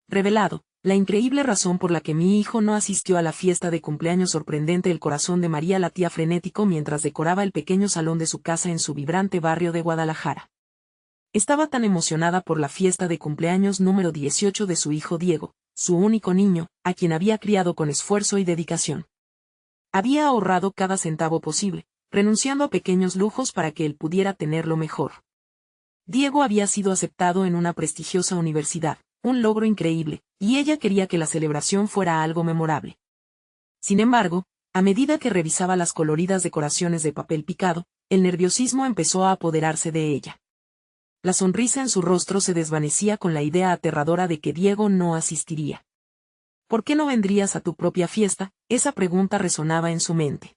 revelado, la increíble razón por la que mi hijo no asistió a la fiesta de cumpleaños sorprendente. El corazón de María latía frenético mientras decoraba el pequeño salón de su casa en su vibrante barrio de Guadalajara. Estaba tan emocionada por la fiesta de cumpleaños número 18 de su hijo Diego, su único niño, a quien había criado con esfuerzo y dedicación. Había ahorrado cada centavo posible, renunciando a pequeños lujos para que él pudiera tenerlo mejor. Diego había sido aceptado en una prestigiosa universidad, un logro increíble, y ella quería que la celebración fuera algo memorable. Sin embargo, a medida que revisaba las coloridas decoraciones de papel picado, el nerviosismo empezó a apoderarse de ella. La sonrisa en su rostro se desvanecía con la idea aterradora de que Diego no asistiría. ¿Por qué no vendrías a tu propia fiesta? Esa pregunta resonaba en su mente.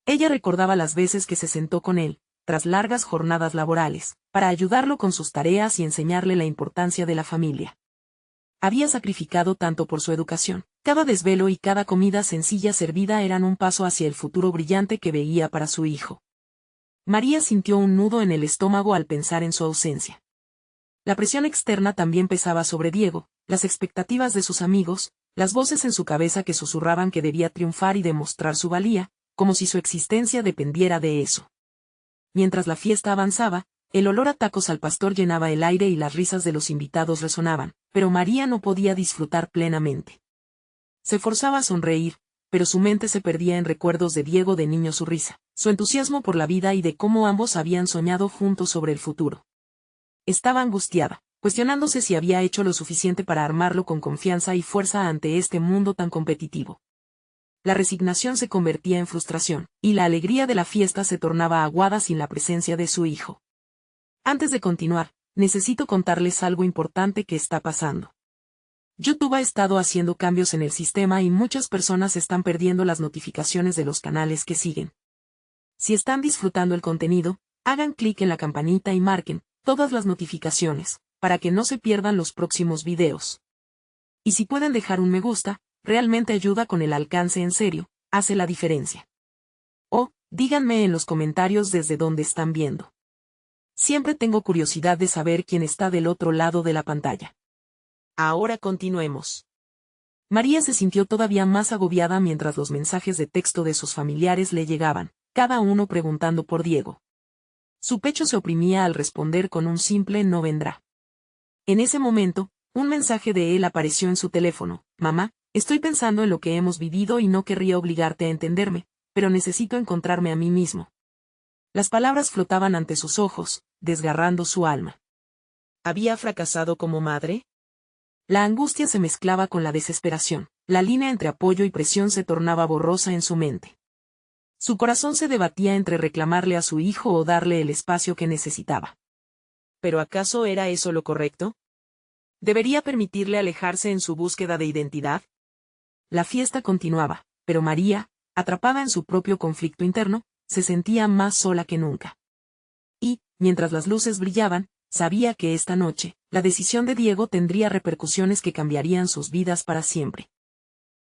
Ella recordaba las veces que se sentó con él, tras largas jornadas laborales, para ayudarlo con sus tareas y enseñarle la importancia de la familia. Había sacrificado tanto por su educación. Cada desvelo y cada comida sencilla servida eran un paso hacia el futuro brillante que veía para su hijo. María sintió un nudo en el estómago al pensar en su ausencia. La presión externa también pesaba sobre Diego, las expectativas de sus amigos, las voces en su cabeza que susurraban que debía triunfar y demostrar su valía, como si su existencia dependiera de eso. Mientras la fiesta avanzaba, el olor a tacos al pastor llenaba el aire y las risas de los invitados resonaban, pero María no podía disfrutar plenamente. Se forzaba a sonreír, pero su mente se perdía en recuerdos de Diego de niño, su risa, su entusiasmo por la vida y de cómo ambos habían soñado juntos sobre el futuro. Estaba angustiada, cuestionándose si había hecho lo suficiente para armarlo con confianza y fuerza ante este mundo tan competitivo. La resignación se convertía en frustración, y la alegría de la fiesta se tornaba aguada sin la presencia de su hijo. Antes de continuar, necesito contarles algo importante que está pasando. YouTube ha estado haciendo cambios en el sistema y muchas personas están perdiendo las notificaciones de los canales que siguen. Si están disfrutando el contenido, hagan clic en la campanita y marquen todas las notificaciones, para que no se pierdan los próximos videos. Y si pueden dejar un me gusta, realmente ayuda con el alcance, en serio, hace la diferencia. O, díganme en los comentarios desde dónde están viendo. Siempre tengo curiosidad de saber quién está del otro lado de la pantalla. Ahora continuemos. María se sintió todavía más agobiada mientras los mensajes de texto de sus familiares le llegaban, cada uno preguntando por Diego. Su pecho se oprimía al responder con un simple no vendrá. En ese momento, un mensaje de él apareció en su teléfono. Mamá, estoy pensando en lo que hemos vivido y no querría obligarte a entenderme, pero necesito encontrarme a mí mismo. Las palabras flotaban ante sus ojos, desgarrando su alma. ¿Había fracasado como madre? La angustia se mezclaba con la desesperación, la línea entre apoyo y presión se tornaba borrosa en su mente. Su corazón se debatía entre reclamarle a su hijo o darle el espacio que necesitaba. ¿Pero acaso era eso lo correcto? ¿Debería permitirle alejarse en su búsqueda de identidad? La fiesta continuaba, pero María, atrapada en su propio conflicto interno, se sentía más sola que nunca. Y, mientras las luces brillaban, sabía que esta noche, la decisión de Diego tendría repercusiones que cambiarían sus vidas para siempre.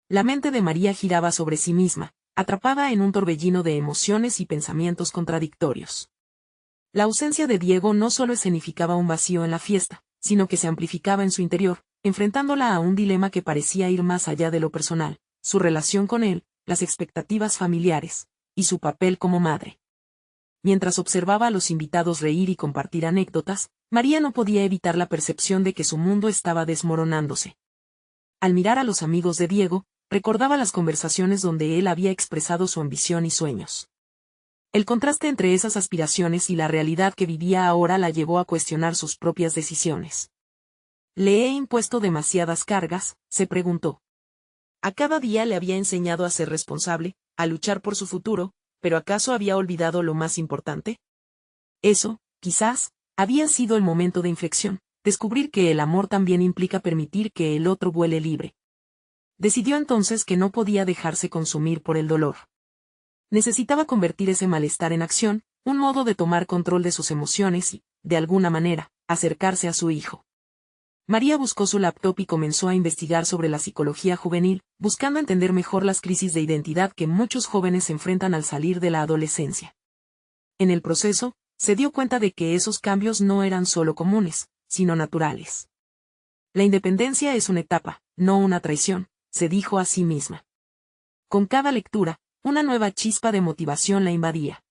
La mente de María giraba sobre sí misma, atrapada en un torbellino de emociones y pensamientos contradictorios. La ausencia de Diego no solo escenificaba un vacío en la fiesta, sino que se amplificaba en su interior, enfrentándola a un dilema que parecía ir más allá de lo personal, su relación con él, las expectativas familiares, y su papel como madre. Mientras observaba a los invitados reír y compartir anécdotas, María no podía evitar la percepción de que su mundo estaba desmoronándose. Al mirar a los amigos de Diego, recordaba las conversaciones donde él había expresado su ambición y sueños. El contraste entre esas aspiraciones y la realidad que vivía ahora la llevó a cuestionar sus propias decisiones. ¿Le he impuesto demasiadas cargas?, se preguntó. A cada día le había enseñado a ser responsable, a luchar por su futuro, ¿pero acaso había olvidado lo más importante? Eso, quizás, había sido el momento de inflexión, descubrir que el amor también implica permitir que el otro vuele libre. Decidió entonces que no podía dejarse consumir por el dolor. Necesitaba convertir ese malestar en acción, un modo de tomar control de sus emociones y, de alguna manera, acercarse a su hijo. María buscó su laptop y comenzó a investigar sobre la psicología juvenil, buscando entender mejor las crisis de identidad que muchos jóvenes enfrentan al salir de la adolescencia. En el proceso, se dio cuenta de que esos cambios no eran solo comunes, sino naturales. La independencia es una etapa, no una traición, se dijo a sí misma. Con cada lectura, una nueva chispa de motivación la invadía.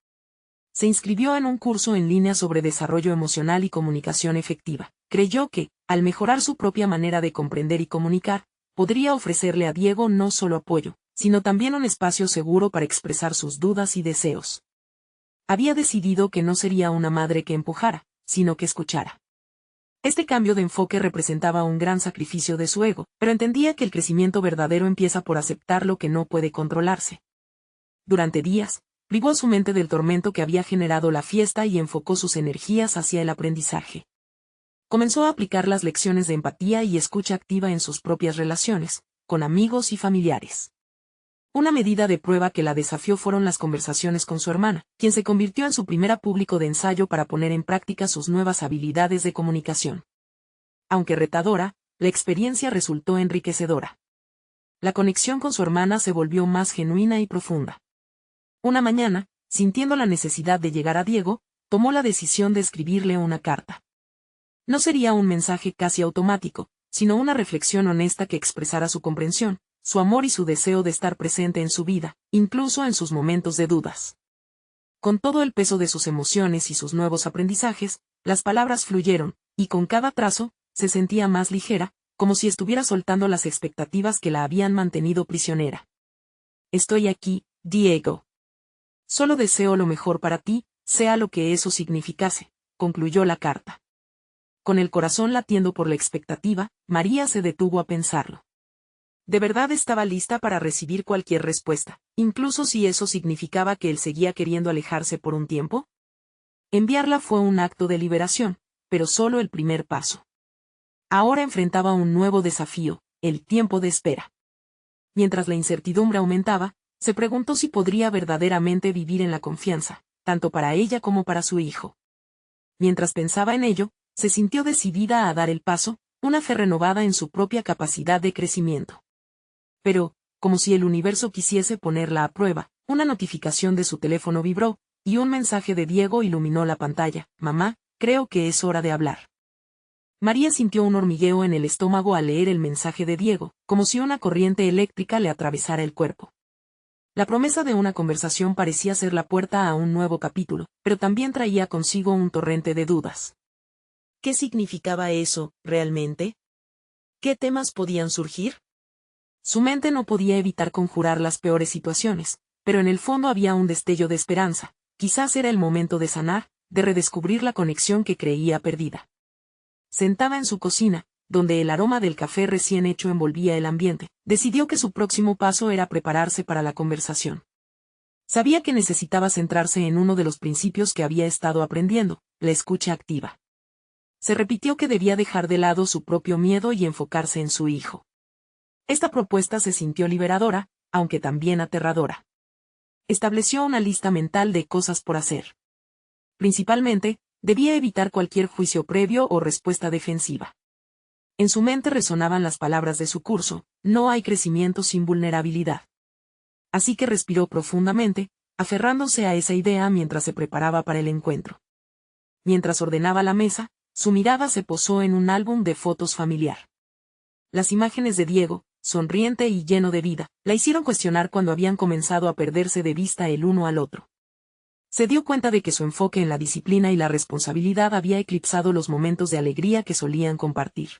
Se inscribió en un curso en línea sobre desarrollo emocional y comunicación efectiva. Creyó que, al mejorar su propia manera de comprender y comunicar, podría ofrecerle a Diego no solo apoyo, sino también un espacio seguro para expresar sus dudas y deseos. Había decidido que no sería una madre que empujara, sino que escuchara. Este cambio de enfoque representaba un gran sacrificio de su ego, pero entendía que el crecimiento verdadero empieza por aceptar lo que no puede controlarse. Durante días, privó a su mente del tormento que había generado la fiesta y enfocó sus energías hacia el aprendizaje. Comenzó a aplicar las lecciones de empatía y escucha activa en sus propias relaciones, con amigos y familiares. Una medida de prueba que la desafió fueron las conversaciones con su hermana, quien se convirtió en su primera público de ensayo para poner en práctica sus nuevas habilidades de comunicación. Aunque retadora, la experiencia resultó enriquecedora. La conexión con su hermana se volvió más genuina y profunda. Una mañana, sintiendo la necesidad de llegar a Diego, tomó la decisión de escribirle una carta. No sería un mensaje casi automático, sino una reflexión honesta que expresara su comprensión, su amor y su deseo de estar presente en su vida, incluso en sus momentos de dudas. Con todo el peso de sus emociones y sus nuevos aprendizajes, las palabras fluyeron, y con cada trazo, se sentía más ligera, como si estuviera soltando las expectativas que la habían mantenido prisionera. Estoy aquí, Diego. Solo deseo lo mejor para ti, sea lo que eso significase, concluyó la carta. Con el corazón latiendo por la expectativa, María se detuvo a pensarlo. De verdad estaba lista para recibir cualquier respuesta, incluso si eso significaba que él seguía queriendo alejarse por un tiempo. Enviarla fue un acto de liberación, pero solo el primer paso. Ahora enfrentaba un nuevo desafío, el tiempo de espera. Mientras la incertidumbre aumentaba, se preguntó si podría verdaderamente vivir en la confianza, tanto para ella como para su hijo. Mientras pensaba en ello, se sintió decidida a dar el paso, una fe renovada en su propia capacidad de crecimiento. Pero, como si el universo quisiese ponerla a prueba, una notificación de su teléfono vibró, y un mensaje de Diego iluminó la pantalla. Mamá, creo que es hora de hablar. María sintió un hormigueo en el estómago al leer el mensaje de Diego, como si una corriente eléctrica le atravesara el cuerpo. La promesa de una conversación parecía ser la puerta a un nuevo capítulo, pero también traía consigo un torrente de dudas. ¿Qué significaba eso, realmente? ¿Qué temas podían surgir? Su mente no podía evitar conjurar las peores situaciones, pero en el fondo había un destello de esperanza. Quizás era el momento de sanar, de redescubrir la conexión que creía perdida. Sentada en su cocina, donde el aroma del café recién hecho envolvía el ambiente, decidió que su próximo paso era prepararse para la conversación. Sabía que necesitaba centrarse en uno de los principios que había estado aprendiendo, la escucha activa. Se repitió que debía dejar de lado su propio miedo y enfocarse en su hijo. Esta propuesta se sintió liberadora, aunque también aterradora. Estableció una lista mental de cosas por hacer. Principalmente, debía evitar cualquier juicio previo o respuesta defensiva. En su mente resonaban las palabras de su curso: no hay crecimiento sin vulnerabilidad. Así que respiró profundamente, aferrándose a esa idea mientras se preparaba para el encuentro. Mientras ordenaba la mesa, su mirada se posó en un álbum de fotos familiar. Las imágenes de Diego, sonriente y lleno de vida, la hicieron cuestionar cuando habían comenzado a perderse de vista el uno al otro. Se dio cuenta de que su enfoque en la disciplina y la responsabilidad había eclipsado los momentos de alegría que solían compartir.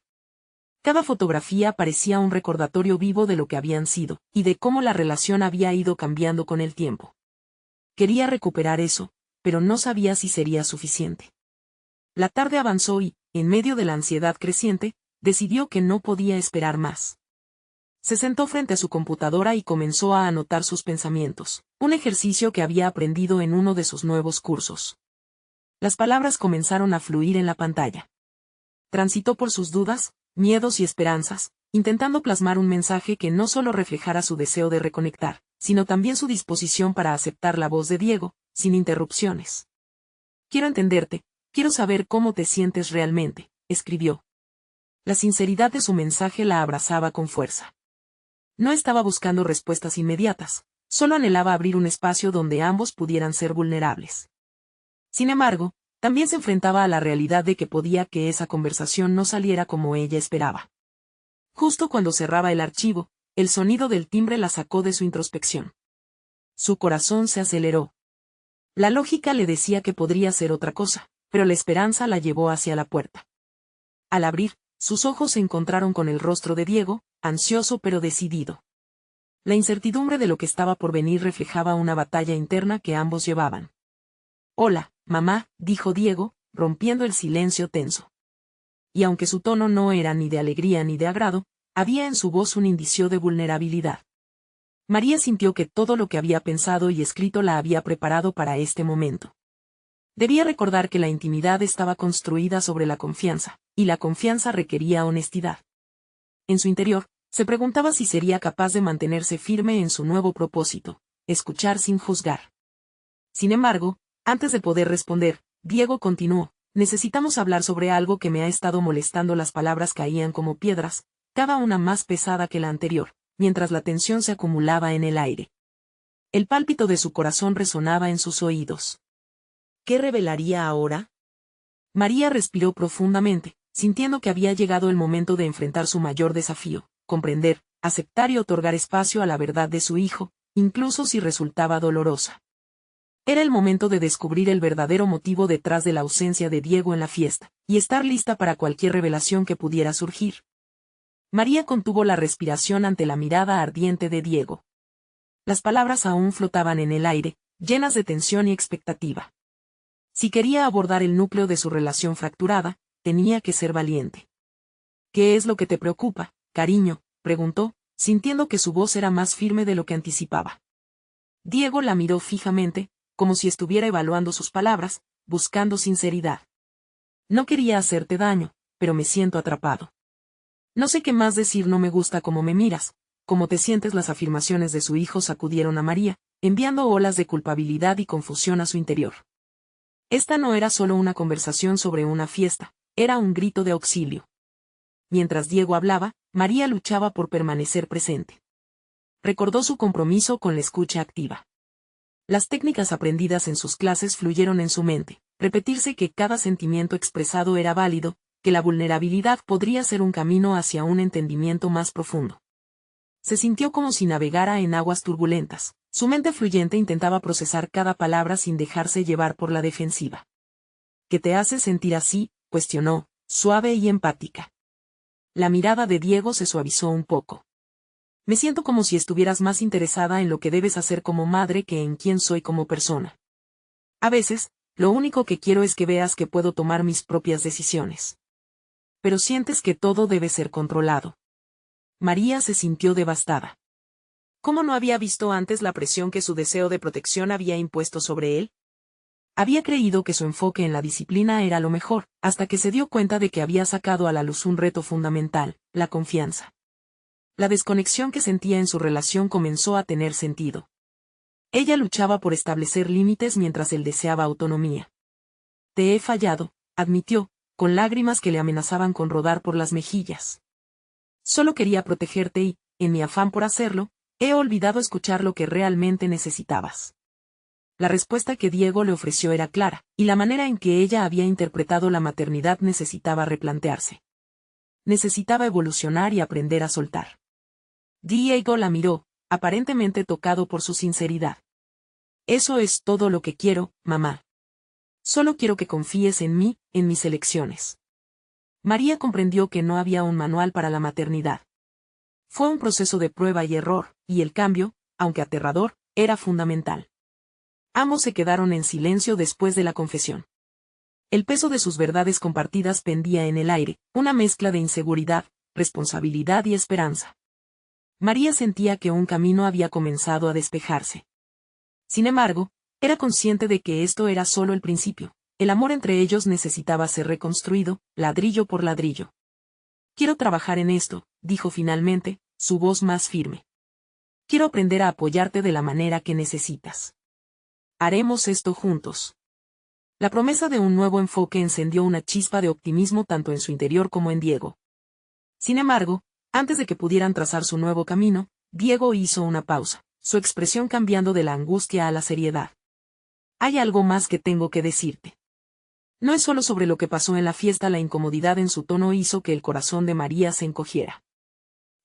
Cada fotografía parecía un recordatorio vivo de lo que habían sido, y de cómo la relación había ido cambiando con el tiempo. Quería recuperar eso, pero no sabía si sería suficiente. La tarde avanzó y, en medio de la ansiedad creciente, decidió que no podía esperar más. Se sentó frente a su computadora y comenzó a anotar sus pensamientos, un ejercicio que había aprendido en uno de sus nuevos cursos. Las palabras comenzaron a fluir en la pantalla. Transitó por sus dudas, miedos y esperanzas, intentando plasmar un mensaje que no solo reflejara su deseo de reconectar, sino también su disposición para aceptar la voz de Diego, sin interrupciones. Quiero entenderte, quiero saber cómo te sientes realmente, escribió. La sinceridad de su mensaje la abrazaba con fuerza. No estaba buscando respuestas inmediatas, solo anhelaba abrir un espacio donde ambos pudieran ser vulnerables. Sin embargo, También se enfrentaba a la realidad de que podía que esa conversación no saliera como ella esperaba. Justo cuando cerraba el archivo, el sonido del timbre la sacó de su introspección. Su corazón se aceleró. La lógica le decía que podría ser otra cosa, pero la esperanza la llevó hacia la puerta. Al abrir, sus ojos se encontraron con el rostro de Diego, ansioso pero decidido. La incertidumbre de lo que estaba por venir reflejaba una batalla interna que ambos llevaban. «Hola, mamá», dijo Diego, rompiendo el silencio tenso. Y aunque su tono no era ni de alegría ni de agrado, había en su voz un indicio de vulnerabilidad. María sintió que todo lo que había pensado y escrito la había preparado para este momento. Debía recordar que la intimidad estaba construida sobre la confianza, y la confianza requería honestidad. En su interior, se preguntaba si sería capaz de mantenerse firme en su nuevo propósito, escuchar sin juzgar. Sin embargo, antes de poder responder, Diego continuó: «Necesitamos hablar sobre algo que me ha estado molestando». Las palabras caían como piedras, cada una más pesada que la anterior, mientras la tensión se acumulaba en el aire. El pálpito de su corazón resonaba en sus oídos. ¿Qué revelaría ahora? María respiró profundamente, sintiendo que había llegado el momento de enfrentar su mayor desafío: comprender, aceptar y otorgar espacio a la verdad de su hijo, incluso si resultaba dolorosa. Era el momento de descubrir el verdadero motivo detrás de la ausencia de Diego en la fiesta, y estar lista para cualquier revelación que pudiera surgir. María contuvo la respiración ante la mirada ardiente de Diego. Las palabras aún flotaban en el aire, llenas de tensión y expectativa. Si quería abordar el núcleo de su relación fracturada, tenía que ser valiente. «¿Qué es lo que te preocupa, cariño?», preguntó, sintiendo que su voz era más firme de lo que anticipaba. Diego la miró fijamente, como si estuviera evaluando sus palabras, buscando sinceridad. «No quería hacerte daño, pero me siento atrapado. No sé qué más decir. No me gusta cómo me miras, cómo te sientes». Las afirmaciones de su hijo sacudieron a María, enviando olas de culpabilidad y confusión a su interior. Esta no era solo una conversación sobre una fiesta, era un grito de auxilio. Mientras Diego hablaba, María luchaba por permanecer presente. Recordó su compromiso con la escucha activa. Las técnicas aprendidas en sus clases fluyeron en su mente: repetirse que cada sentimiento expresado era válido, que la vulnerabilidad podría ser un camino hacia un entendimiento más profundo. Se sintió como si navegara en aguas turbulentas. Su mente fluyente intentaba procesar cada palabra sin dejarse llevar por la defensiva. «¿Qué te hace sentir así?», cuestionó, suave y empática. La mirada de Diego se suavizó un poco. «Me siento como si estuvieras más interesada en lo que debes hacer como madre que en quién soy como persona. A veces, lo único que quiero es que veas que puedo tomar mis propias decisiones. Pero sientes que todo debe ser controlado». María se sintió devastada. ¿Cómo no había visto antes la presión que su deseo de protección había impuesto sobre él? Había creído que su enfoque en la disciplina era lo mejor, hasta que se dio cuenta de que había sacado a la luz un reto fundamental: la confianza. La desconexión que sentía en su relación comenzó a tener sentido. Ella luchaba por establecer límites mientras él deseaba autonomía. «Te he fallado», admitió, con lágrimas que le amenazaban con rodar por las mejillas. «Solo quería protegerte y, en mi afán por hacerlo, he olvidado escuchar lo que realmente necesitabas». La respuesta que Diego le ofreció era clara, y la manera en que ella había interpretado la maternidad necesitaba replantearse. Necesitaba evolucionar y aprender a soltar. Diego la miró, aparentemente tocado por su sinceridad. «Eso es todo lo que quiero, mamá. Solo quiero que confíes en mí, en mis elecciones». María comprendió que no había un manual para la maternidad. Fue un proceso de prueba y error, y el cambio, aunque aterrador, era fundamental. Ambos se quedaron en silencio después de la confesión. El peso de sus verdades compartidas pendía en el aire, una mezcla de inseguridad, responsabilidad y esperanza. María sentía que un camino había comenzado a despejarse. Sin embargo, era consciente de que esto era solo el principio. El amor entre ellos necesitaba ser reconstruido, ladrillo por ladrillo. «Quiero trabajar en esto», dijo finalmente, su voz más firme. «Quiero aprender a apoyarte de la manera que necesitas. Haremos esto juntos». La promesa de un nuevo enfoque encendió una chispa de optimismo tanto en su interior como en Diego. Sin embargo, antes de que pudieran trazar su nuevo camino, Diego hizo una pausa, su expresión cambiando de la angustia a la seriedad. «Hay algo más que tengo que decirte». No es solo sobre lo que pasó en la fiesta, la incomodidad en su tono hizo que el corazón de María se encogiera.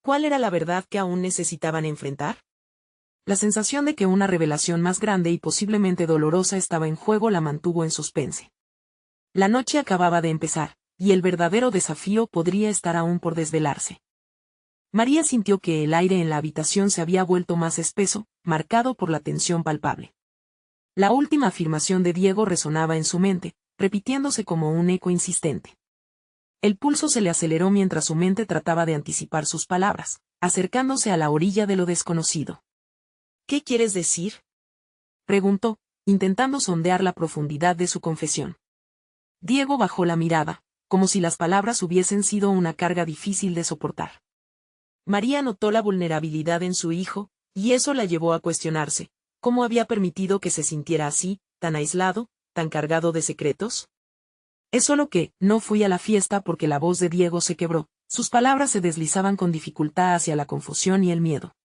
¿Cuál era la verdad que aún necesitaban enfrentar? La sensación de que una revelación más grande y posiblemente dolorosa estaba en juego la mantuvo en suspense. La noche acababa de empezar, y el verdadero desafío podría estar aún por desvelarse. María sintió que el aire en la habitación se había vuelto más espeso, marcado por la tensión palpable. La última afirmación de Diego resonaba en su mente, repitiéndose como un eco insistente. El pulso se le aceleró mientras su mente trataba de anticipar sus palabras, acercándose a la orilla de lo desconocido. ¿Qué quieres decir?, preguntó, intentando sondear la profundidad de su confesión. Diego bajó la mirada, como si las palabras hubiesen sido una carga difícil de soportar. María notó la vulnerabilidad en su hijo, y eso la llevó a cuestionarse, ¿cómo había permitido que se sintiera así, tan aislado, tan cargado de secretos? Es solo que, no fui a la fiesta porque la voz de Diego se quebró, sus palabras se deslizaban con dificultad hacia la confusión y el miedo.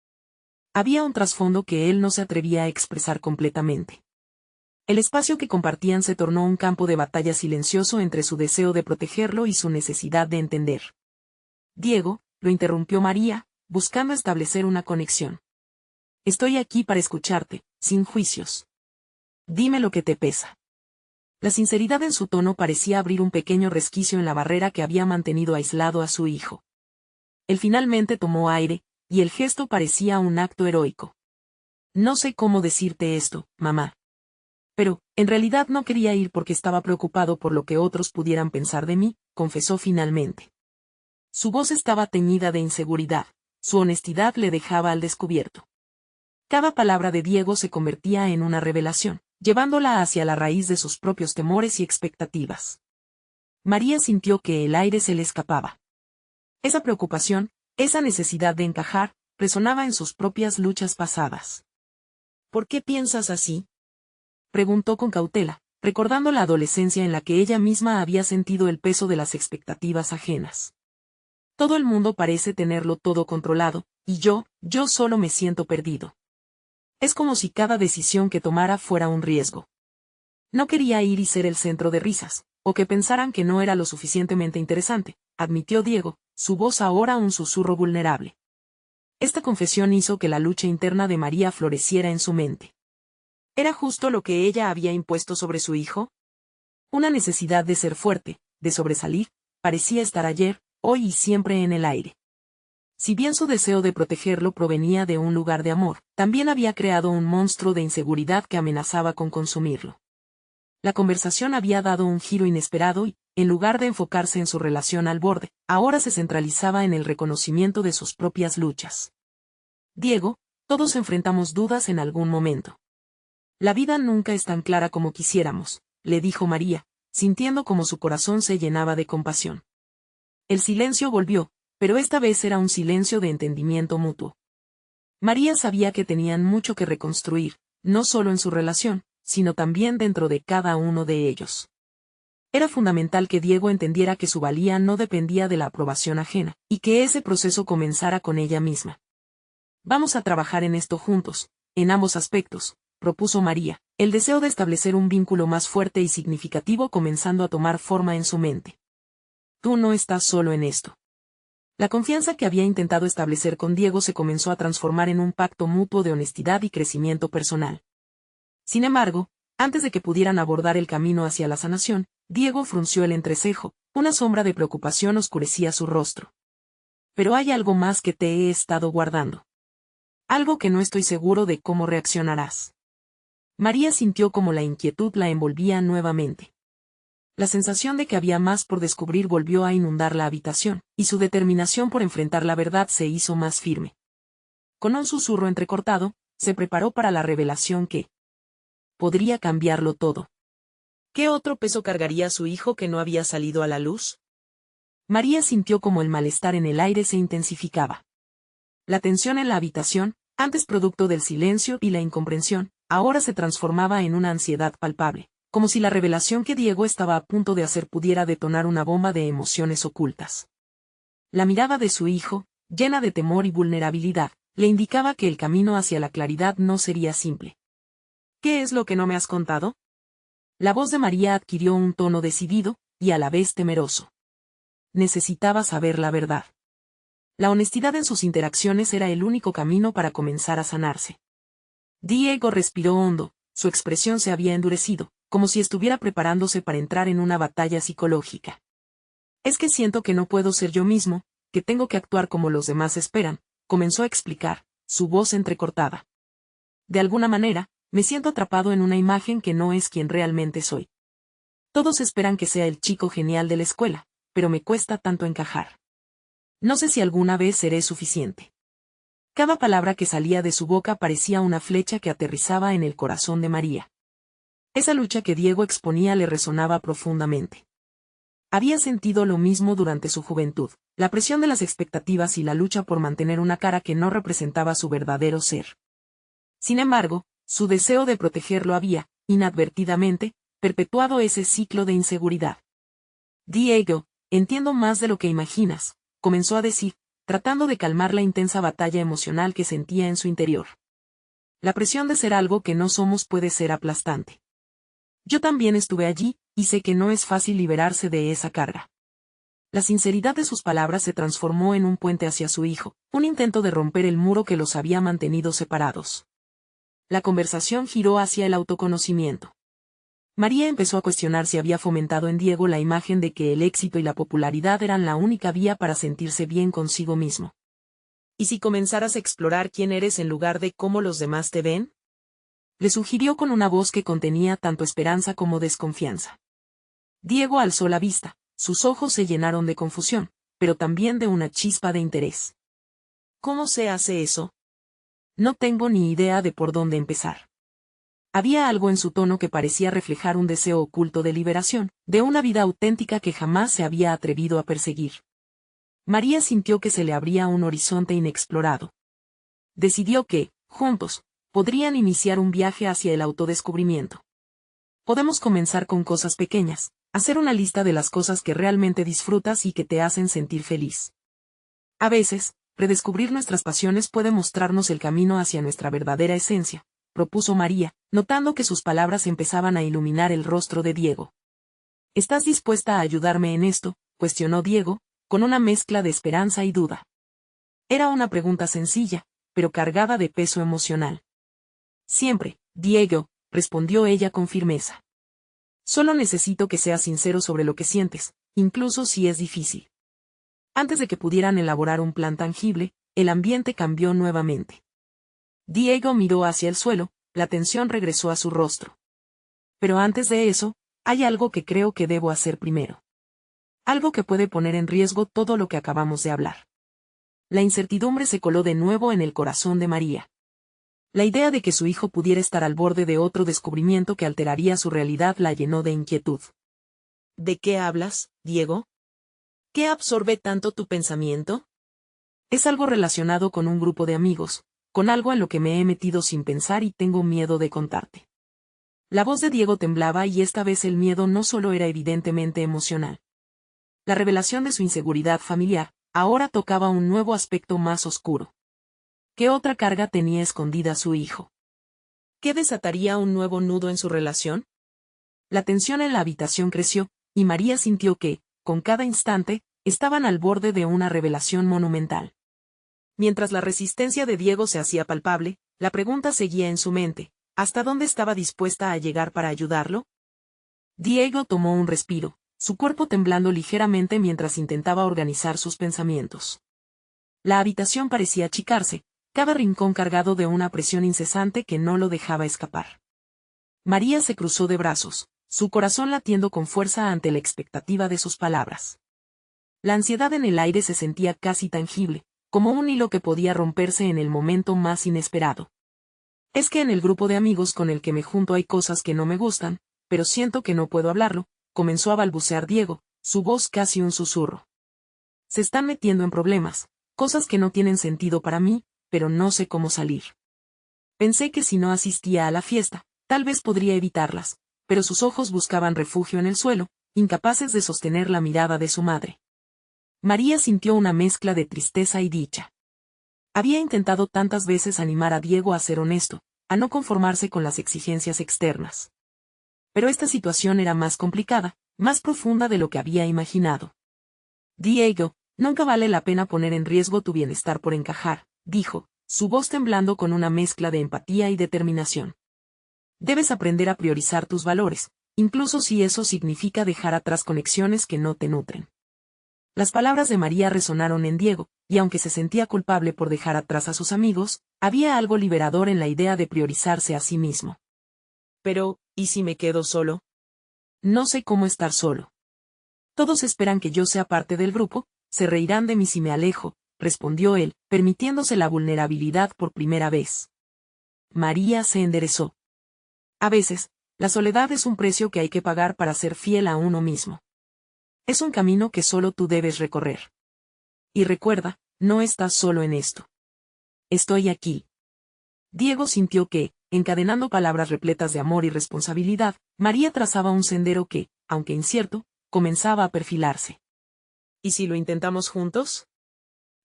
Había un trasfondo que él no se atrevía a expresar completamente. El espacio que compartían se tornó un campo de batalla silencioso entre su deseo de protegerlo y su necesidad de entender. Diego, lo interrumpió María, buscando establecer una conexión. Estoy aquí para escucharte, sin juicios. Dime lo que te pesa. La sinceridad en su tono parecía abrir un pequeño resquicio en la barrera que había mantenido aislado a su hijo. Él finalmente tomó aire, y el gesto parecía un acto heroico. No sé cómo decirte esto, mamá. Pero, en realidad no quería ir porque estaba preocupado por lo que otros pudieran pensar de mí, confesó finalmente. Su voz estaba teñida de inseguridad, su honestidad le dejaba al descubierto. Cada palabra de Diego se convertía en una revelación, llevándola hacia la raíz de sus propios temores y expectativas. María sintió que el aire se le escapaba. Esa preocupación, esa necesidad de encajar, resonaba en sus propias luchas pasadas. ¿Por qué piensas así?, preguntó con cautela, recordando la adolescencia en la que ella misma había sentido el peso de las expectativas ajenas. Todo el mundo parece tenerlo todo controlado, y yo solo me siento perdido. Es como si cada decisión que tomara fuera un riesgo. No quería ir y ser el centro de risas, o que pensaran que no era lo suficientemente interesante, admitió Diego, su voz ahora un susurro vulnerable. Esta confesión hizo que la lucha interna de María floreciera en su mente. ¿Era justo lo que ella había impuesto sobre su hijo? Una necesidad de ser fuerte, de sobresalir, parecía estar ayer, hoy y siempre en el aire. Si bien su deseo de protegerlo provenía de un lugar de amor, también había creado un monstruo de inseguridad que amenazaba con consumirlo. La conversación había dado un giro inesperado y, en lugar de enfocarse en su relación al borde, ahora se centralizaba en el reconocimiento de sus propias luchas. Diego, todos enfrentamos dudas en algún momento. La vida nunca es tan clara como quisiéramos, le dijo María, sintiendo como su corazón se llenaba de compasión. El silencio volvió, pero esta vez era un silencio de entendimiento mutuo. María sabía que tenían mucho que reconstruir, no solo en su relación, sino también dentro de cada uno de ellos. Era fundamental que Diego entendiera que su valía no dependía de la aprobación ajena, y que ese proceso comenzara con ella misma. Vamos a trabajar en esto juntos, en ambos aspectos, propuso María, el deseo de establecer un vínculo más fuerte y significativo comenzando a tomar forma en su mente. Tú no estás solo en esto. La confianza que había intentado establecer con Diego se comenzó a transformar en un pacto mutuo de honestidad y crecimiento personal. Sin embargo, antes de que pudieran abordar el camino hacia la sanación, Diego frunció el entrecejo, una sombra de preocupación oscurecía su rostro. Pero hay algo más que te he estado guardando. Algo que no estoy seguro de cómo reaccionarás. María sintió como la inquietud la envolvía nuevamente. La sensación de que había más por descubrir volvió a inundar la habitación, y su determinación por enfrentar la verdad se hizo más firme. Con un susurro entrecortado, se preparó para la revelación que podría cambiarlo todo. ¿Qué otro peso cargaría su hijo que no había salido a la luz? María sintió como el malestar en el aire se intensificaba. La tensión en la habitación, antes producto del silencio y la incomprensión, ahora se transformaba en una ansiedad palpable, como si la revelación que Diego estaba a punto de hacer pudiera detonar una bomba de emociones ocultas. La mirada de su hijo, llena de temor y vulnerabilidad, le indicaba que el camino hacia la claridad no sería simple. ¿Qué es lo que no me has contado?, La voz de María adquirió un tono decidido, y a la vez temeroso. Necesitaba saber la verdad. La honestidad en sus interacciones era el único camino para comenzar a sanarse. Diego respiró hondo, su expresión se había endurecido, como si estuviera preparándose para entrar en una batalla psicológica. Es que siento que no puedo ser yo mismo, que tengo que actuar como los demás esperan, comenzó a explicar, su voz entrecortada. De alguna manera, me siento atrapado en una imagen que no es quien realmente soy. Todos esperan que sea el chico genial de la escuela, pero me cuesta tanto encajar. No sé si alguna vez seré suficiente. Cada palabra que salía de su boca parecía una flecha que aterrizaba en el corazón de María. Esa lucha que Diego exponía le resonaba profundamente. Había sentido lo mismo durante su juventud, la presión de las expectativas y la lucha por mantener una cara que no representaba su verdadero ser. Sin embargo, su deseo de protegerlo había, inadvertidamente, perpetuado ese ciclo de inseguridad. Diego, entiendo más de lo que imaginas, comenzó a decir, tratando de calmar la intensa batalla emocional que sentía en su interior. La presión de ser algo que no somos puede ser aplastante. Yo también estuve allí, y sé que no es fácil liberarse de esa carga. La sinceridad de sus palabras se transformó en un puente hacia su hijo, un intento de romper el muro que los había mantenido separados. La conversación giró hacia el autoconocimiento. María empezó a cuestionar si había fomentado en Diego la imagen de que el éxito y la popularidad eran la única vía para sentirse bien consigo mismo. ¿Y si comenzaras a explorar quién eres en lugar de cómo los demás te ven? Le sugirió con una voz que contenía tanto esperanza como desconfianza. Diego alzó la vista, sus ojos se llenaron de confusión, pero también de una chispa de interés. ¿Cómo se hace eso? No tengo ni idea de por dónde empezar. Había algo en su tono que parecía reflejar un deseo oculto de liberación, de una vida auténtica que jamás se había atrevido a perseguir. María sintió que se le abría un horizonte inexplorado. Decidió que, juntos, podrían iniciar un viaje hacia el autodescubrimiento. Podemos comenzar con cosas pequeñas, hacer una lista de las cosas que realmente disfrutas y que te hacen sentir feliz. A veces, redescubrir nuestras pasiones puede mostrarnos el camino hacia nuestra verdadera esencia, propuso María, notando que sus palabras empezaban a iluminar el rostro de Diego. ¿Estás dispuesta a ayudarme en esto?, cuestionó Diego, con una mezcla de esperanza y duda. Era una pregunta sencilla, pero cargada de peso emocional. Siempre, Diego, respondió ella con firmeza. Solo necesito que seas sincero sobre lo que sientes, incluso si es difícil. Antes de que pudieran elaborar un plan tangible, el ambiente cambió nuevamente. Diego miró hacia el suelo, la tensión regresó a su rostro. Pero antes de eso, hay algo que creo que debo hacer primero. Algo que puede poner en riesgo todo lo que acabamos de hablar. La incertidumbre se coló de nuevo en el corazón de María. La idea de que su hijo pudiera estar al borde de otro descubrimiento que alteraría su realidad la llenó de inquietud. ¿De qué hablas, Diego? ¿Qué absorbe tanto tu pensamiento? Es algo relacionado con un grupo de amigos, con algo en lo que me he metido sin pensar y tengo miedo de contarte. La voz de Diego temblaba y esta vez el miedo no solo era evidentemente emocional. La revelación de su inseguridad familiar, ahora tocaba un nuevo aspecto más oscuro. ¿Qué otra carga tenía escondida su hijo? ¿Qué desataría un nuevo nudo en su relación? La tensión en la habitación creció, y María sintió que, con cada instante, estaban al borde de una revelación monumental. Mientras la resistencia de Diego se hacía palpable, la pregunta seguía en su mente, ¿hasta dónde estaba dispuesta a llegar para ayudarlo? Diego tomó un respiro, su cuerpo temblando ligeramente mientras intentaba organizar sus pensamientos. La habitación parecía achicarse, cada rincón cargado de una presión incesante que no lo dejaba escapar. María se cruzó de brazos, su corazón latiendo con fuerza ante la expectativa de sus palabras. La ansiedad en el aire se sentía casi tangible, como un hilo que podía romperse en el momento más inesperado. Es que en el grupo de amigos con el que me junto hay cosas que no me gustan, pero siento que no puedo hablarlo, comenzó a balbucear Diego, su voz casi un susurro. Se están metiendo en problemas, cosas que no tienen sentido para mí, pero no sé cómo salir. Pensé que si no asistía a la fiesta, tal vez podría evitarlas, pero sus ojos buscaban refugio en el suelo, incapaces de sostener la mirada de su madre. María sintió una mezcla de tristeza y dicha. Había intentado tantas veces animar a Diego a ser honesto, a no conformarse con las exigencias externas. Pero esta situación era más complicada, más profunda de lo que había imaginado. Diego, nunca vale la pena poner en riesgo tu bienestar por encajar, dijo, su voz temblando con una mezcla de empatía y determinación. Debes aprender a priorizar tus valores, incluso si eso significa dejar atrás conexiones que no te nutren. Las palabras de María resonaron en Diego, y aunque se sentía culpable por dejar atrás a sus amigos, había algo liberador en la idea de priorizarse a sí mismo. Pero, ¿y si me quedo solo? No sé cómo estar solo. Todos esperan que yo sea parte del grupo, se reirán de mí si me alejo, respondió él, permitiéndose la vulnerabilidad por primera vez. María se enderezó. A veces, la soledad es un precio que hay que pagar para ser fiel a uno mismo. Es un camino que solo tú debes recorrer. Y recuerda, no estás solo en esto. Estoy aquí. Diego sintió que, encadenando palabras repletas de amor y responsabilidad, María trazaba un sendero que, aunque incierto, comenzaba a perfilarse. ¿Y si lo intentamos juntos?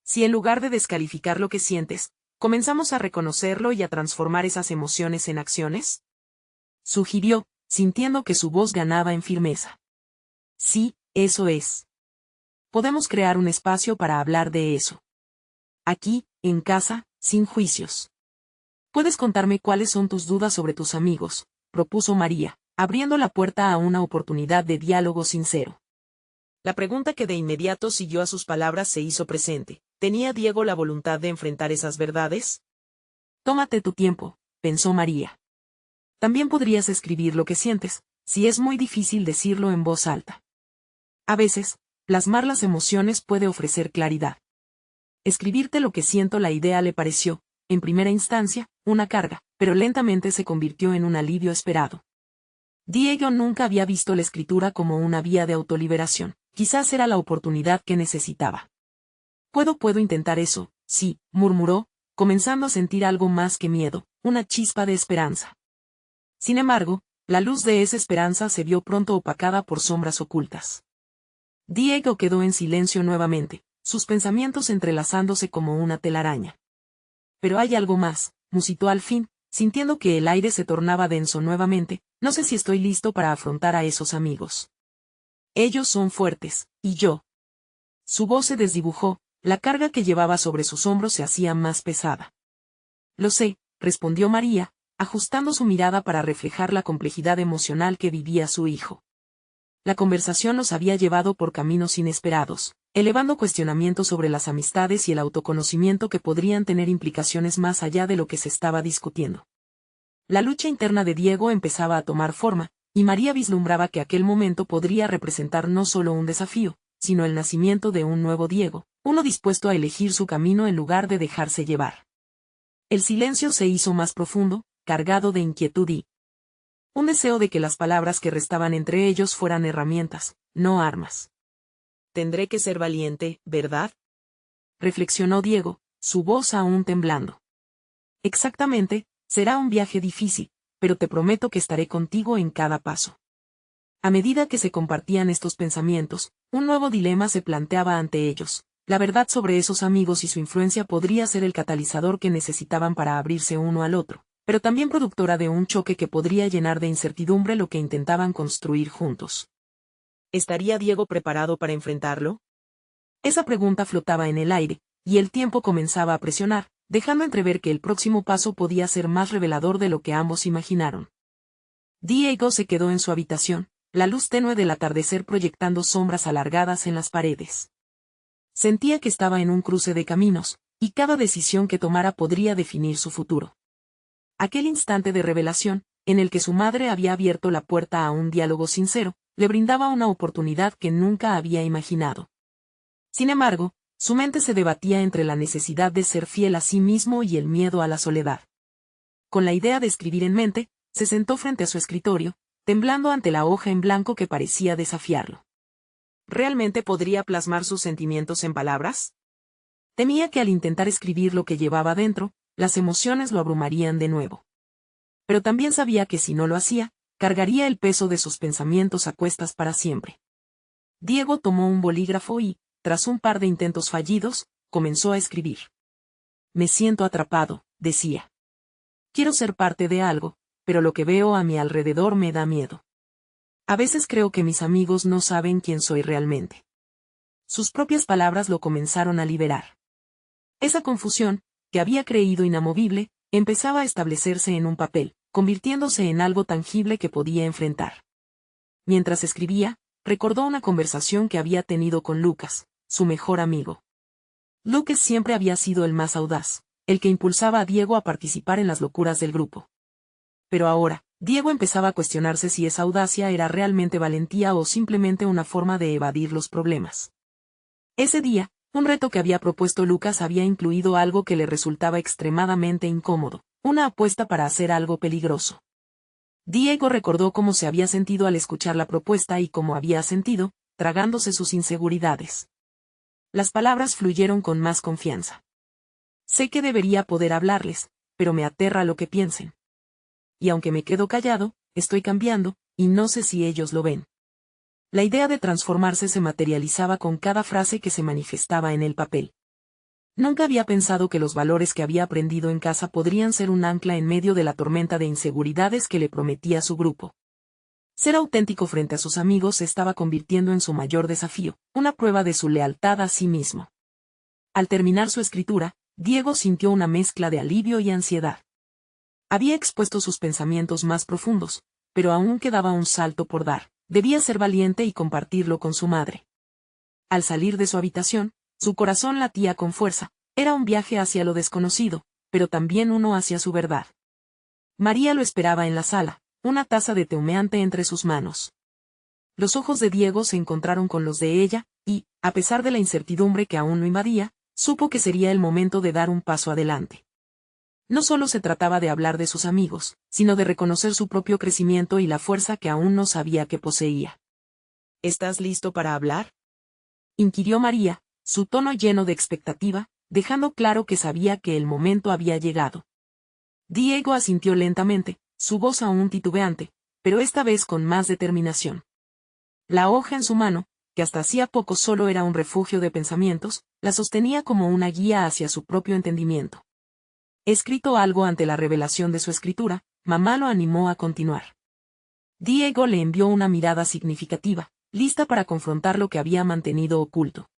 Si en lugar de descalificar lo que sientes, comenzamos a reconocerlo y a transformar esas emociones en acciones? Sugirió, sintiendo que su voz ganaba en firmeza. Sí, eso es. Podemos crear un espacio para hablar de eso. Aquí, en casa, sin juicios. Puedes contarme cuáles son tus dudas sobre tus amigos, propuso María, abriendo la puerta a una oportunidad de diálogo sincero. La pregunta que de inmediato siguió a sus palabras se hizo presente. ¿Tenía Diego la voluntad de enfrentar esas verdades? Tómate tu tiempo, pensó María. También podrías escribir lo que sientes, si es muy difícil decirlo en voz alta. A veces, plasmar las emociones puede ofrecer claridad. Escribirte lo que siento, la idea le pareció, en primera instancia, una carga, pero lentamente se convirtió en un alivio esperado. Diego nunca había visto la escritura como una vía de autoliberación, quizás era la oportunidad que necesitaba. Puedo intentar eso, sí, murmuró, comenzando a sentir algo más que miedo, una chispa de esperanza. Sin embargo, la luz de esa esperanza se vio pronto opacada por sombras ocultas. Diego quedó en silencio nuevamente, sus pensamientos entrelazándose como una telaraña. Pero hay algo más, musitó al fin, sintiendo que el aire se tornaba denso nuevamente, no sé si estoy listo para afrontar a esos amigos. Ellos son fuertes, y yo. Su voz se desdibujó, la carga que llevaba sobre sus hombros se hacía más pesada. Lo sé, respondió María, ajustando su mirada para reflejar la complejidad emocional que vivía su hijo. La conversación los había llevado por caminos inesperados, elevando cuestionamientos sobre las amistades y el autoconocimiento que podrían tener implicaciones más allá de lo que se estaba discutiendo. La lucha interna de Diego empezaba a tomar forma, y María vislumbraba que aquel momento podría representar no solo un desafío, sino el nacimiento de un nuevo Diego, uno dispuesto a elegir su camino en lugar de dejarse llevar. El silencio se hizo más profundo, cargado de inquietud y un deseo de que las palabras que restaban entre ellos fueran herramientas, no armas. Tendré que ser valiente, ¿verdad? Reflexionó Diego, su voz aún temblando. Exactamente, será un viaje difícil, pero te prometo que estaré contigo en cada paso. A medida que se compartían estos pensamientos, un nuevo dilema se planteaba ante ellos. La verdad sobre esos amigos y su influencia podría ser el catalizador que necesitaban para abrirse uno al otro, pero también productora de un choque que podría llenar de incertidumbre lo que intentaban construir juntos. ¿Estaría Diego preparado para enfrentarlo? Esa pregunta flotaba en el aire, y el tiempo comenzaba a presionar, dejando entrever que el próximo paso podía ser más revelador de lo que ambos imaginaron. Diego se quedó en su habitación, la luz tenue del atardecer proyectando sombras alargadas en las paredes. Sentía que estaba en un cruce de caminos, y cada decisión que tomara podría definir su futuro. Aquel instante de revelación, en el que su madre había abierto la puerta a un diálogo sincero, le brindaba una oportunidad que nunca había imaginado. Sin embargo, su mente se debatía entre la necesidad de ser fiel a sí mismo y el miedo a la soledad. Con la idea de escribir en mente, se sentó frente a su escritorio, temblando ante la hoja en blanco que parecía desafiarlo. ¿Realmente podría plasmar sus sentimientos en palabras? Temía que al intentar escribir lo que llevaba dentro, las emociones lo abrumarían de nuevo. Pero también sabía que si no lo hacía, cargaría el peso de sus pensamientos a cuestas para siempre. Diego tomó un bolígrafo y, tras un par de intentos fallidos, comenzó a escribir. Me siento atrapado, decía. Quiero ser parte de algo, pero lo que veo a mi alrededor me da miedo. A veces creo que mis amigos no saben quién soy realmente. Sus propias palabras lo comenzaron a liberar. Esa confusión, que había creído inamovible, empezaba a establecerse en un papel, convirtiéndose en algo tangible que podía enfrentar. Mientras escribía, recordó una conversación que había tenido con Lucas, su mejor amigo. Lucas siempre había sido el más audaz, el que impulsaba a Diego a participar en las locuras del grupo. Pero ahora, Diego empezaba a cuestionarse si esa audacia era realmente valentía o simplemente una forma de evadir los problemas. Ese día, un reto que había propuesto Lucas había incluido algo que le resultaba extremadamente incómodo, una apuesta para hacer algo peligroso. Diego recordó cómo se había sentido al escuchar la propuesta y cómo había sentido, tragándose sus inseguridades. Las palabras fluyeron con más confianza. Sé que debería poder hablarles, pero me aterra lo que piensen. Y aunque me quedo callado, estoy cambiando, y no sé si ellos lo ven. La idea de transformarse se materializaba con cada frase que se manifestaba en el papel. Nunca había pensado que los valores que había aprendido en casa podrían ser un ancla en medio de la tormenta de inseguridades que le prometía su grupo. Ser auténtico frente a sus amigos se estaba convirtiendo en su mayor desafío, una prueba de su lealtad a sí mismo. Al terminar su escritura, Diego sintió una mezcla de alivio y ansiedad. Había expuesto sus pensamientos más profundos, pero aún quedaba un salto por dar. Debía ser valiente y compartirlo con su madre. Al salir de su habitación, su corazón latía con fuerza. Era un viaje hacia lo desconocido, pero también uno hacia su verdad. María lo esperaba en la sala, una taza de té humeante entre sus manos. Los ojos de Diego se encontraron con los de ella, y, a pesar de la incertidumbre que aún lo invadía, supo que sería el momento de dar un paso adelante. No solo se trataba de hablar de sus amigos, sino de reconocer su propio crecimiento y la fuerza que aún no sabía que poseía. ¿Estás listo para hablar?, inquirió María, su tono lleno de expectativa, dejando claro que sabía que el momento había llegado. Diego asintió lentamente, su voz aún titubeante, pero esta vez con más determinación. La hoja en su mano, que hasta hacía poco solo era un refugio de pensamientos, la sostenía como una guía hacia su propio entendimiento. Escrito algo ante la revelación de su escritura, mamá lo animó a continuar. Diego le envió una mirada significativa, lista para confrontar lo que había mantenido oculto.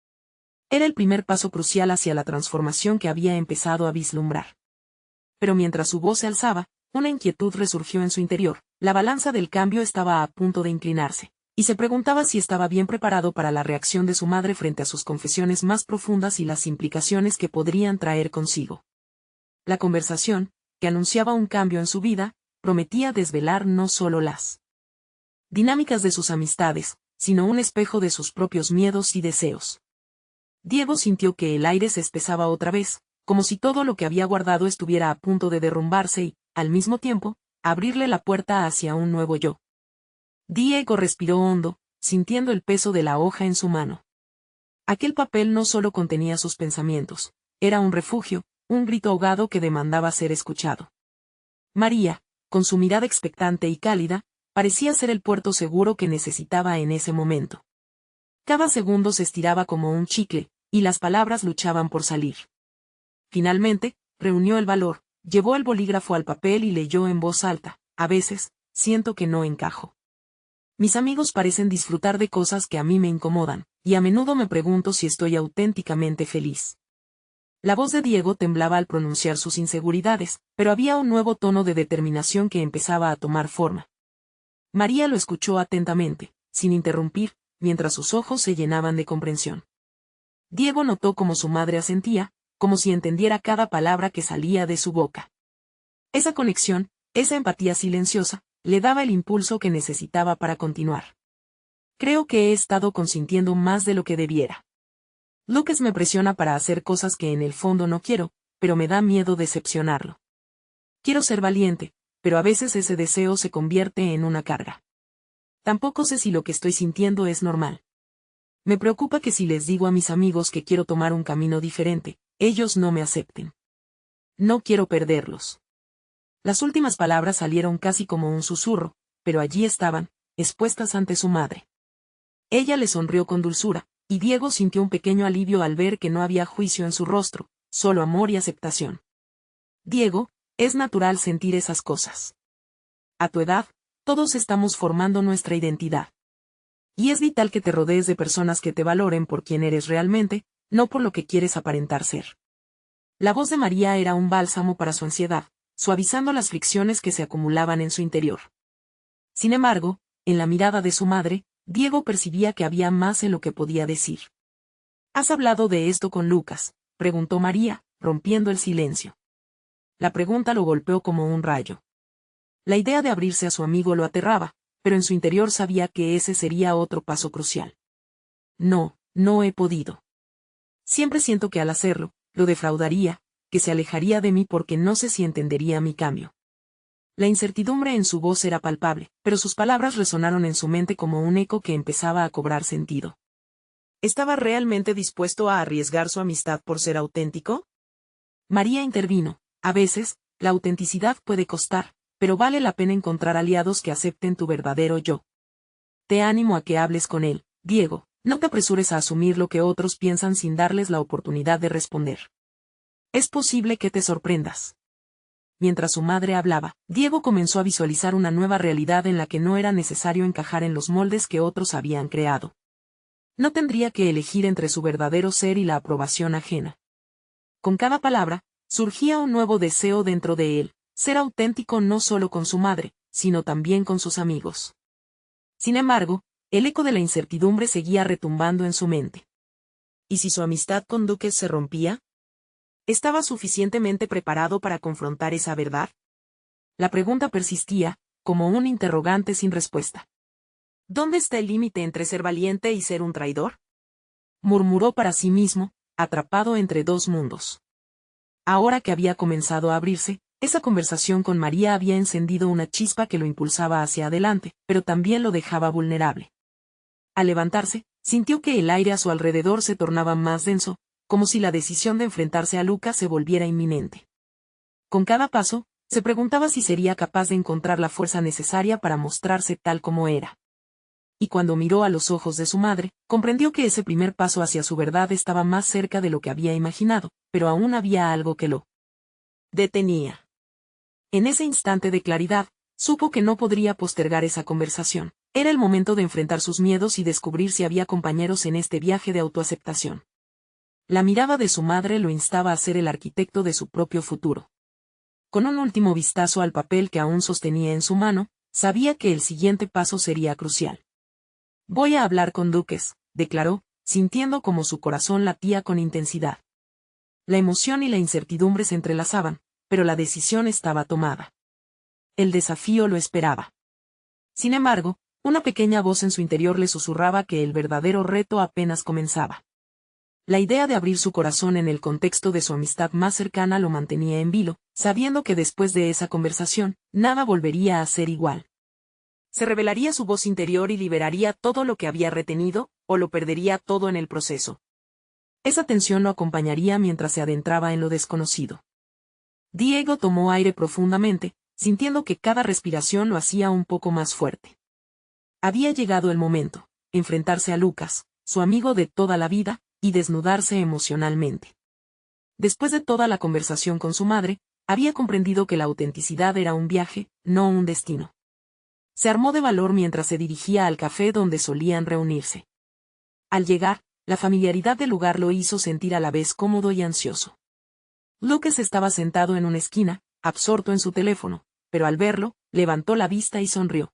Era el primer paso crucial hacia la transformación que había empezado a vislumbrar. Pero mientras su voz se alzaba, una inquietud resurgió en su interior. La balanza del cambio estaba a punto de inclinarse, y se preguntaba si estaba bien preparado para la reacción de su madre frente a sus confesiones más profundas y las implicaciones que podrían traer consigo. La conversación, que anunciaba un cambio en su vida, prometía desvelar no solo las dinámicas de sus amistades, sino un espejo de sus propios miedos y deseos. Diego sintió que el aire se espesaba otra vez, como si todo lo que había guardado estuviera a punto de derrumbarse y, al mismo tiempo, abrirle la puerta hacia un nuevo yo. Diego respiró hondo, sintiendo el peso de la hoja en su mano. Aquel papel no solo contenía sus pensamientos, era un refugio, un grito ahogado que demandaba ser escuchado. María, con su mirada expectante y cálida, parecía ser el puerto seguro que necesitaba en ese momento. Cada segundo se estiraba como un chicle, y las palabras luchaban por salir. Finalmente, reunió el valor, llevó el bolígrafo al papel y leyó en voz alta: a veces, siento que no encajo. Mis amigos parecen disfrutar de cosas que a mí me incomodan, y a menudo me pregunto si estoy auténticamente feliz. La voz de Diego temblaba al pronunciar sus inseguridades, pero había un nuevo tono de determinación que empezaba a tomar forma. María lo escuchó atentamente, sin interrumpir, mientras sus ojos se llenaban de comprensión. Diego notó cómo su madre asentía, como si entendiera cada palabra que salía de su boca. Esa conexión, esa empatía silenciosa, le daba el impulso que necesitaba para continuar. Creo que he estado consintiendo más de lo que debiera. Lucas me presiona para hacer cosas que en el fondo no quiero, pero me da miedo decepcionarlo. Quiero ser valiente, pero a veces ese deseo se convierte en una carga. Tampoco sé si lo que estoy sintiendo es normal. Me preocupa que si les digo a mis amigos que quiero tomar un camino diferente, ellos no me acepten. No quiero perderlos. Las últimas palabras salieron casi como un susurro, pero allí estaban, expuestas ante su madre. Ella le sonrió con dulzura, y Diego sintió un pequeño alivio al ver que no había juicio en su rostro, solo amor y aceptación. Diego, es natural sentir esas cosas. A tu edad, Todos estamos formando nuestra identidad. Y es vital que te rodees de personas que te valoren por quien eres realmente, no por lo que quieres aparentar ser. La voz de María era un bálsamo para su ansiedad, suavizando las fricciones que se acumulaban en su interior. Sin embargo, en la mirada de su madre, Diego percibía que había más en lo que podía decir. ¿Has hablado de esto con Lucas?, preguntó María, rompiendo el silencio. La pregunta lo golpeó como un rayo. La idea de abrirse a su amigo lo aterraba, pero en su interior sabía que ese sería otro paso crucial. No, no he podido. Siempre siento que al hacerlo, lo defraudaría, que se alejaría de mí porque no sé si entendería mi cambio. La incertidumbre en su voz era palpable, pero sus palabras resonaron en su mente como un eco que empezaba a cobrar sentido. ¿Estaba realmente dispuesto a arriesgar su amistad por ser auténtico? María intervino. A veces, la autenticidad puede costar, pero vale la pena encontrar aliados que acepten tu verdadero yo. Te animo a que hables con él, Diego, no te apresures a asumir lo que otros piensan sin darles la oportunidad de responder. Es posible que te sorprendas. Mientras su madre hablaba, Diego comenzó a visualizar una nueva realidad en la que no era necesario encajar en los moldes que otros habían creado. No tendría que elegir entre su verdadero ser y la aprobación ajena. Con cada palabra, surgía un nuevo deseo dentro de él, ser auténtico no solo con su madre, sino también con sus amigos. Sin embargo, el eco de la incertidumbre seguía retumbando en su mente. ¿Y si su amistad con Duques se rompía? ¿Estaba suficientemente preparado para confrontar esa verdad? La pregunta persistía, como un interrogante sin respuesta. ¿Dónde está el límite entre ser valiente y ser un traidor?, murmuró para sí mismo, atrapado entre dos mundos. Ahora que había comenzado a abrirse, esa conversación con María había encendido una chispa que lo impulsaba hacia adelante, pero también lo dejaba vulnerable. Al levantarse, sintió que el aire a su alrededor se tornaba más denso, como si la decisión de enfrentarse a Lucas se volviera inminente. Con cada paso, se preguntaba si sería capaz de encontrar la fuerza necesaria para mostrarse tal como era. Y cuando miró a los ojos de su madre, comprendió que ese primer paso hacia su verdad estaba más cerca de lo que había imaginado, pero aún había algo que lo detenía. En ese instante de claridad, supo que no podría postergar esa conversación. Era el momento de enfrentar sus miedos y descubrir si había compañeros en este viaje de autoaceptación. La mirada de su madre lo instaba a ser el arquitecto de su propio futuro. Con un último vistazo al papel que aún sostenía en su mano, sabía que el siguiente paso sería crucial. Voy a hablar con Duques, declaró, sintiendo como su corazón latía con intensidad. La emoción y la incertidumbre se entrelazaban, pero la decisión estaba tomada. El desafío lo esperaba. Sin embargo, una pequeña voz en su interior le susurraba que el verdadero reto apenas comenzaba. La idea de abrir su corazón en el contexto de su amistad más cercana lo mantenía en vilo, sabiendo que después de esa conversación, nada volvería a ser igual. ¿Se revelaría su voz interior y liberaría todo lo que había retenido, o lo perdería todo en el proceso? Esa tensión lo acompañaría mientras se adentraba en lo desconocido. Diego tomó aire profundamente, sintiendo que cada respiración lo hacía un poco más fuerte. Había llegado el momento, enfrentarse a Lucas, su amigo de toda la vida, y desnudarse emocionalmente. Después de toda la conversación con su madre, había comprendido que la autenticidad era un viaje, no un destino. Se armó de valor mientras se dirigía al café donde solían reunirse. Al llegar, la familiaridad del lugar lo hizo sentir a la vez cómodo y ansioso. Lucas estaba sentado en una esquina, absorto en su teléfono, pero al verlo, levantó la vista y sonrió.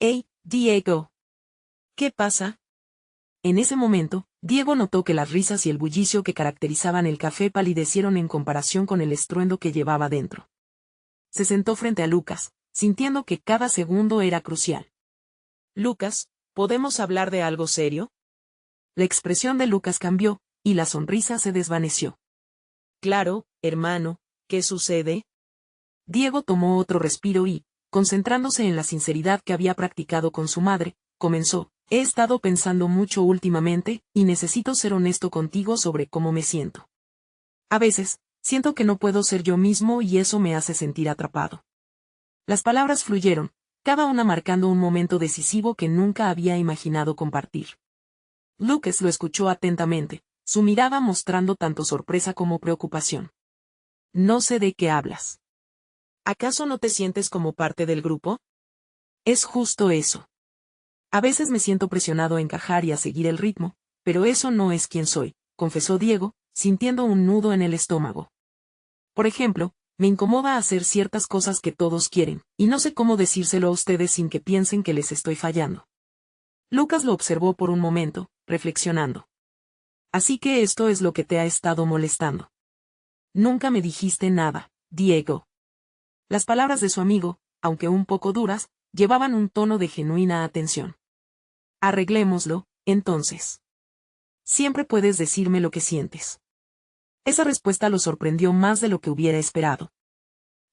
«Hey, Diego. ¿Qué pasa?» En ese momento, Diego notó que las risas y el bullicio que caracterizaban el café palidecieron en comparación con el estruendo que llevaba dentro. Se sentó frente a Lucas, sintiendo que cada segundo era crucial. «Lucas, ¿podemos hablar de algo serio?» La expresión de Lucas cambió, y la sonrisa se desvaneció. «Claro, hermano, ¿qué sucede?» Diego tomó otro respiro y, concentrándose en la sinceridad que había practicado con su madre, comenzó. He estado pensando mucho últimamente, y necesito ser honesto contigo sobre cómo me siento. A veces, siento que no puedo ser yo mismo y eso me hace sentir atrapado. Las palabras fluyeron, cada una marcando un momento decisivo que nunca había imaginado compartir. Lucas lo escuchó atentamente, su mirada mostrando tanto sorpresa como preocupación. No sé de qué hablas. ¿Acaso no te sientes como parte del grupo? Es justo eso. A veces me siento presionado a encajar y a seguir el ritmo, pero eso no es quien soy, confesó Diego, sintiendo un nudo en el estómago. Por ejemplo, me incomoda hacer ciertas cosas que todos quieren, y no sé cómo decírselo a ustedes sin que piensen que les estoy fallando. Lucas lo observó por un momento, reflexionando. Así que esto es lo que te ha estado molestando. Nunca me dijiste nada, Diego. Las palabras de su amigo, aunque un poco duras, llevaban un tono de genuina atención. Arreglémoslo, entonces. Siempre puedes decirme lo que sientes. Esa respuesta lo sorprendió más de lo que hubiera esperado.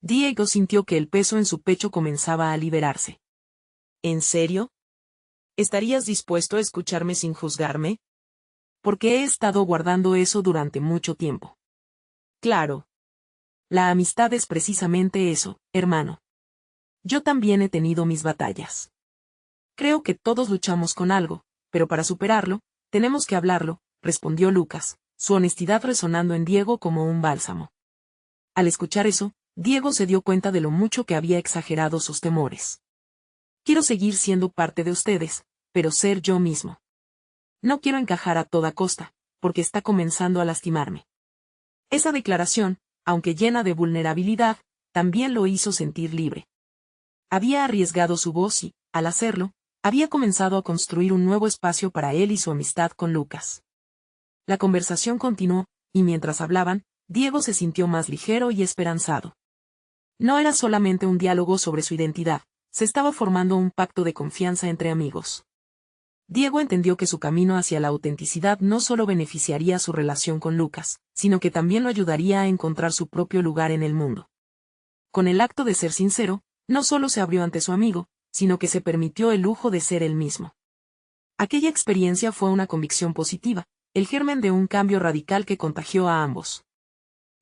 Diego sintió que el peso en su pecho comenzaba a liberarse. ¿En serio? ¿Estarías dispuesto a escucharme sin juzgarme? Porque he estado guardando eso durante mucho tiempo. Claro. La amistad es precisamente eso, hermano. Yo también he tenido mis batallas. Creo que todos luchamos con algo, pero para superarlo, tenemos que hablarlo, respondió Lucas, su honestidad resonando en Diego como un bálsamo. Al escuchar eso, Diego se dio cuenta de lo mucho que había exagerado sus temores. Quiero seguir siendo parte de ustedes, pero ser yo mismo. No quiero encajar a toda costa, porque está comenzando a lastimarme. Esa declaración, aunque llena de vulnerabilidad, también lo hizo sentir libre. Había arriesgado su voz y, al hacerlo, había comenzado a construir un nuevo espacio para él y su amistad con Lucas. La conversación continuó, y mientras hablaban, Diego se sintió más ligero y esperanzado. No era solamente un diálogo sobre su identidad, se estaba formando un pacto de confianza entre amigos. Diego entendió que su camino hacia la autenticidad no solo beneficiaría su relación con Lucas, sino que también lo ayudaría a encontrar su propio lugar en el mundo. Con el acto de ser sincero, no solo se abrió ante su amigo, sino que se permitió el lujo de ser él mismo. Aquella experiencia fue una convicción positiva, el germen de un cambio radical que contagió a ambos.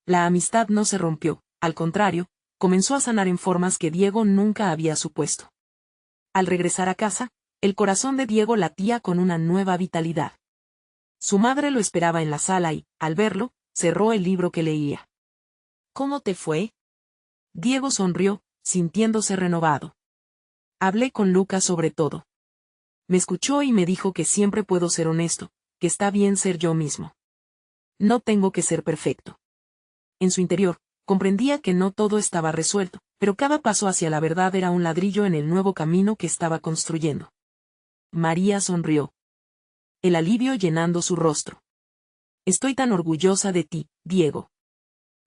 La amistad no se rompió, al contrario, comenzó a sanar en formas que Diego nunca había supuesto. Al regresar a casa, el corazón de Diego latía con una nueva vitalidad. Su madre lo esperaba en la sala y, al verlo, cerró el libro que leía. ¿Cómo te fue? Diego sonrió, sintiéndose renovado. Hablé con Lucas sobre todo. Me escuchó y me dijo que siempre puedo ser honesto, que está bien ser yo mismo. No tengo que ser perfecto. En su interior, comprendía que no todo estaba resuelto, pero cada paso hacia la verdad era un ladrillo en el nuevo camino que estaba construyendo. María sonrió. El alivio llenando su rostro. Estoy tan orgullosa de ti, Diego.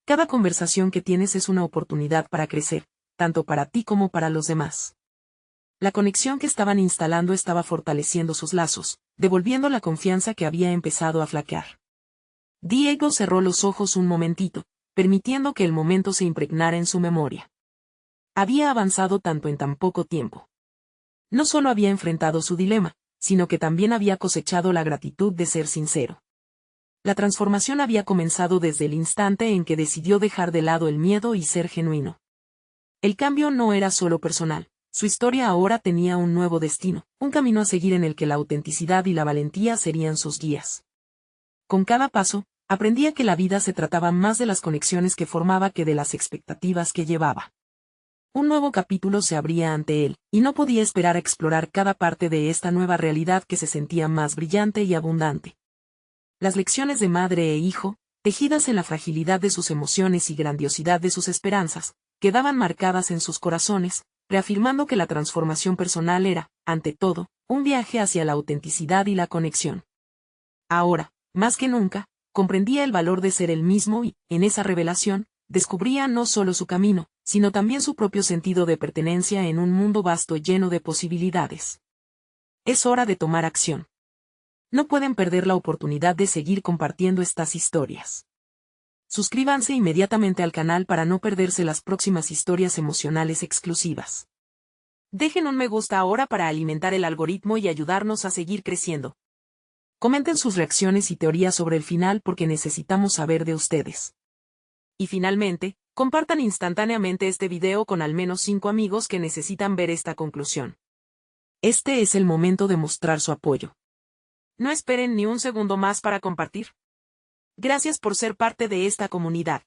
Cada conversación que tienes es una oportunidad para crecer, tanto para ti como para los demás. La conexión que estaban instalando estaba fortaleciendo sus lazos, devolviendo la confianza que había empezado a flaquear. Diego cerró los ojos un momentito, permitiendo que el momento se impregnara en su memoria. Había avanzado tanto en tan poco tiempo. No solo había enfrentado su dilema, sino que también había cosechado la gratitud de ser sincero. La transformación había comenzado desde el instante en que decidió dejar de lado el miedo y ser genuino. El cambio no era solo personal, su historia ahora tenía un nuevo destino, un camino a seguir en el que la autenticidad y la valentía serían sus guías. Con cada paso, aprendía que la vida se trataba más de las conexiones que formaba que de las expectativas que llevaba. Un nuevo capítulo se abría ante él, y no podía esperar a explorar cada parte de esta nueva realidad que se sentía más brillante y abundante. Las lecciones de madre e hijo, tejidas en la fragilidad de sus emociones y grandiosidad de sus esperanzas, quedaban marcadas en sus corazones, reafirmando que la transformación personal era, ante todo, un viaje hacia la autenticidad y la conexión. Ahora, más que nunca, comprendía el valor de ser él mismo y, en esa revelación, descubría no solo su camino, sino también su propio sentido de pertenencia en un mundo vasto lleno de posibilidades. Es hora de tomar acción. No pueden perder la oportunidad de seguir compartiendo estas historias. Suscríbanse inmediatamente al canal para no perderse las próximas historias emocionales exclusivas. Dejen un me gusta ahora para alimentar el algoritmo y ayudarnos a seguir creciendo. Comenten sus reacciones y teorías sobre el final porque necesitamos saber de ustedes. Y finalmente, compartan instantáneamente este video con al menos 5 amigos que necesitan ver esta conclusión. Este es el momento de mostrar su apoyo. No esperen ni un segundo más para compartir. Gracias por ser parte de esta comunidad.